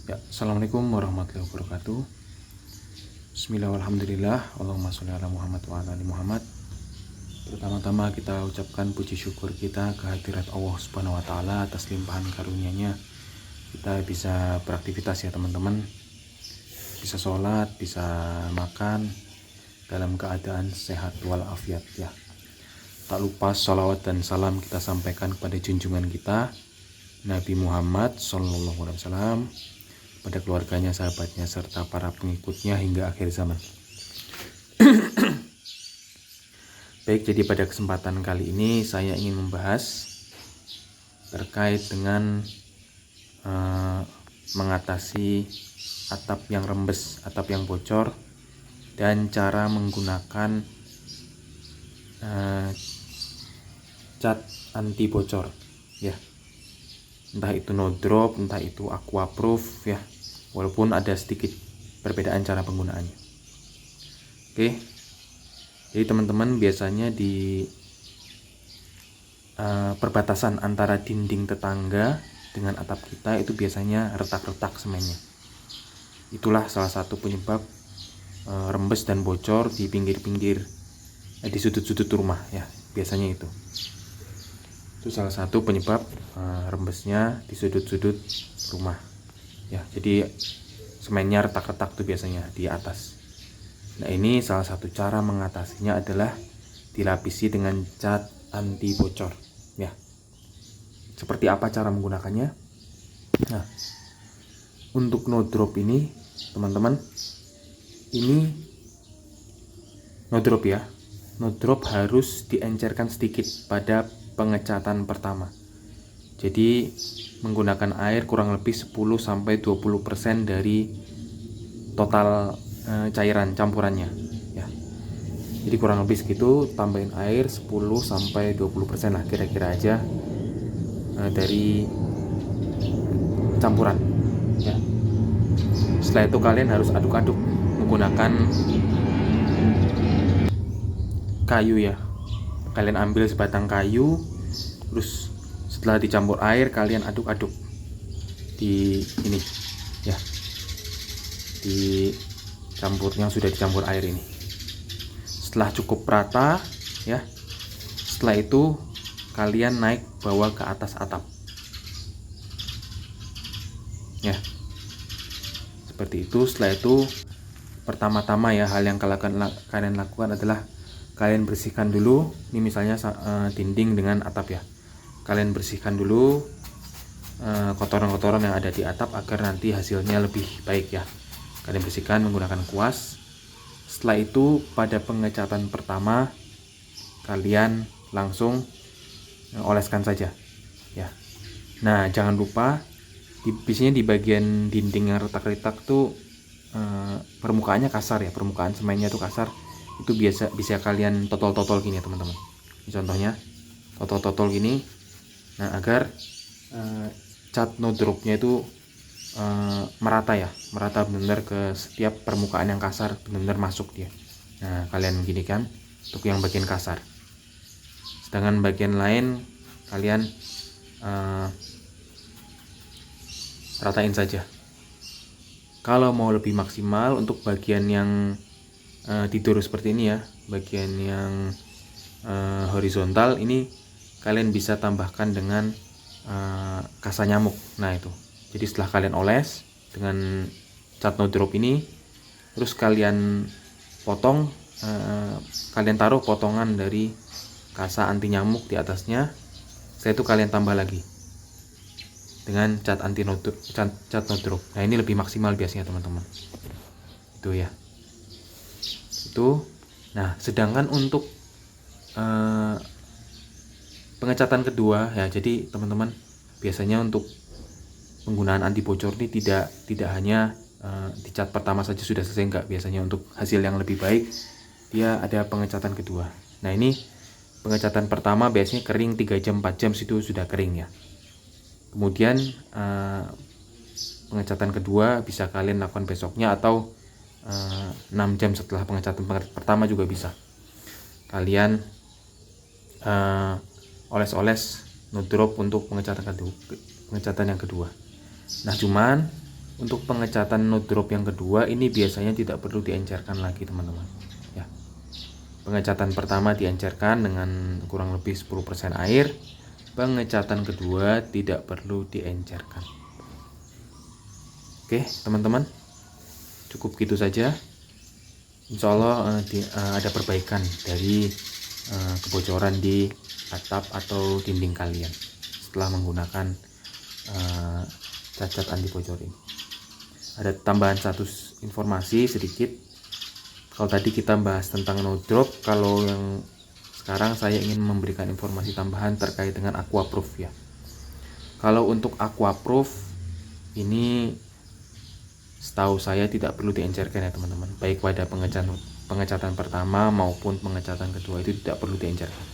Ya, Assalamualaikum warahmatullahi wabarakatuh. Bismillah walhamdulillah. Allahumma sholli ala Muhammad wa ala ali Muhammad. Pertama-tama kita ucapkan puji syukur kita kehadirat Allah Subhanahu wa taala atas limpahan karunia-Nya. Kita bisa beraktivitas ya teman-teman. Bisa sholat, bisa makan dalam keadaan sehat walafiat ya. Tak lupa sholawat dan salam kita sampaikan kepada junjungan kita Nabi Muhammad SAW, pada keluarganya, sahabatnya, serta para pengikutnya hingga akhir zaman. Baik, jadi pada kesempatan kali ini saya ingin membahas terkait dengan mengatasi atap yang rembes, atap yang bocor, dan cara menggunakan cat anti bocor ya. Entah itu no drop, entah itu aqua proof ya, walaupun ada sedikit perbedaan cara penggunaannya. Oke, jadi teman-teman biasanya di perbatasan antara dinding tetangga dengan atap kita itu biasanya retak-retak semennya. Itulah salah satu penyebab rembes dan bocor di pinggir-pinggir, di sudut-sudut rumah ya, biasanya itu salah satu penyebab rembesnya di sudut-sudut rumah ya. Jadi semennya retak-retak tuh biasanya di atas. Nah, ini salah satu cara mengatasinya adalah dilapisi dengan cat anti bocor ya. Seperti apa cara menggunakannya? Nah, untuk no drop ini teman-teman, ini no drop ya. No drop harus diencerkan sedikit pada pengecatan pertama. Jadi menggunakan air kurang lebih 10-20% dari total cairan campurannya ya. Jadi kurang lebih segitu, tambahin air 10-20% lah kira-kira aja dari campuran ya. Setelah itu kalian harus aduk-aduk menggunakan kayu ya. Kalian ambil sebatang kayu, terus setelah dicampur air kalian aduk-aduk di ini ya, di campur yang sudah dicampur air ini. Setelah cukup rata ya, setelah itu kalian naik bawa ke atas atap ya, seperti itu. Setelah itu pertama-tama ya, hal yang kalian lakukan adalah kalian bersihkan dulu. Ini misalnya dinding dengan atap ya, kalian bersihkan dulu kotoran-kotoran yang ada di atap agar nanti hasilnya lebih baik ya. Kalian bersihkan menggunakan kuas. Setelah itu pada pengecatan pertama kalian langsung oleskan saja ya. Nah, jangan lupa biasanya di bagian dinding yang retak-retak tuh permukaannya kasar ya, permukaan semennya tuh kasar. Itu bisa kalian totol-totol gini ya teman-teman. Ini contohnya totol-totol gini. Nah, agar cat no dropnya itu merata ya, merata benar-benar ke setiap permukaan yang kasar, benar-benar masuk dia. Nah, kalian gini kan untuk yang bagian kasar. Sedangkan bagian lain kalian ratain saja. Kalau mau lebih maksimal untuk bagian yang tidur seperti ini ya, bagian yang horizontal ini kalian bisa tambahkan dengan kasa nyamuk. Nah itu, jadi setelah kalian oles dengan cat no drop ini, terus kalian potong, kalian taruh potongan dari kasa anti nyamuk di atasnya. Setelah itu kalian tambah lagi dengan cat no drop. Nah, ini lebih maksimal biasanya teman-teman itu ya. Itu. Nah, sedangkan untuk pengecatan kedua ya, jadi teman-teman biasanya untuk penggunaan anti bocor ini tidak hanya di cat pertama saja sudah selesai, enggak. Biasanya untuk hasil yang lebih baik dia ada pengecatan kedua. Nah, ini pengecatan pertama biasanya kering 3 jam 4 jam situ sudah kering ya. Kemudian pengecatan kedua bisa kalian lakukan besoknya atau 6 jam setelah pengecatan pertama juga bisa. Kalian oles-oles no drop untuk pengecatan yang kedua. Nah, cuman Untuk pengecatan node drop yang kedua ini biasanya tidak perlu diencerkan lagi teman-teman ya. Pengecatan pertama diencerkan dengan kurang lebih 10% air. Pengecatan kedua tidak perlu diencerkan. Oke teman-teman, cukup gitu saja. Insya Allah ada perbaikan dari kebocoran di atap atau dinding kalian setelah menggunakan cacat anti bocor ini. Ada tambahan satu informasi sedikit. Kalau tadi kita bahas tentang no drop, kalau yang sekarang saya ingin memberikan informasi tambahan terkait dengan aquaproof ya. Kalau untuk aquaproof ini setahu saya tidak perlu diencerkan ya teman-teman. Baik pada pengecatan pertama maupun pengecatan kedua itu tidak perlu diencerkan.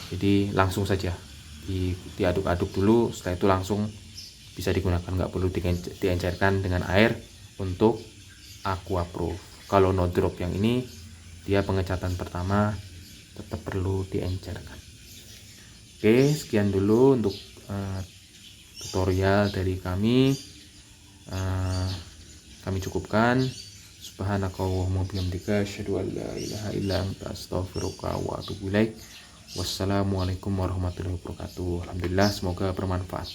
Jadi langsung saja diaduk-aduk dulu, setelah itu langsung bisa digunakan, nggak perlu diencerkan dengan air untuk aquaproof. Kalau no drop yang ini dia pengecatan pertama tetap perlu diencerkan. Oke, sekian dulu untuk tutorial dari kami. Kami cukupkan. Subhanakallahumma bihamdika asyhadu an la ilaha illa anta astaghfiruka wa atubu ilaik. Wassalamualaikum warahmatullahi wabarakatuh. Alhamdulillah, semoga bermanfaat.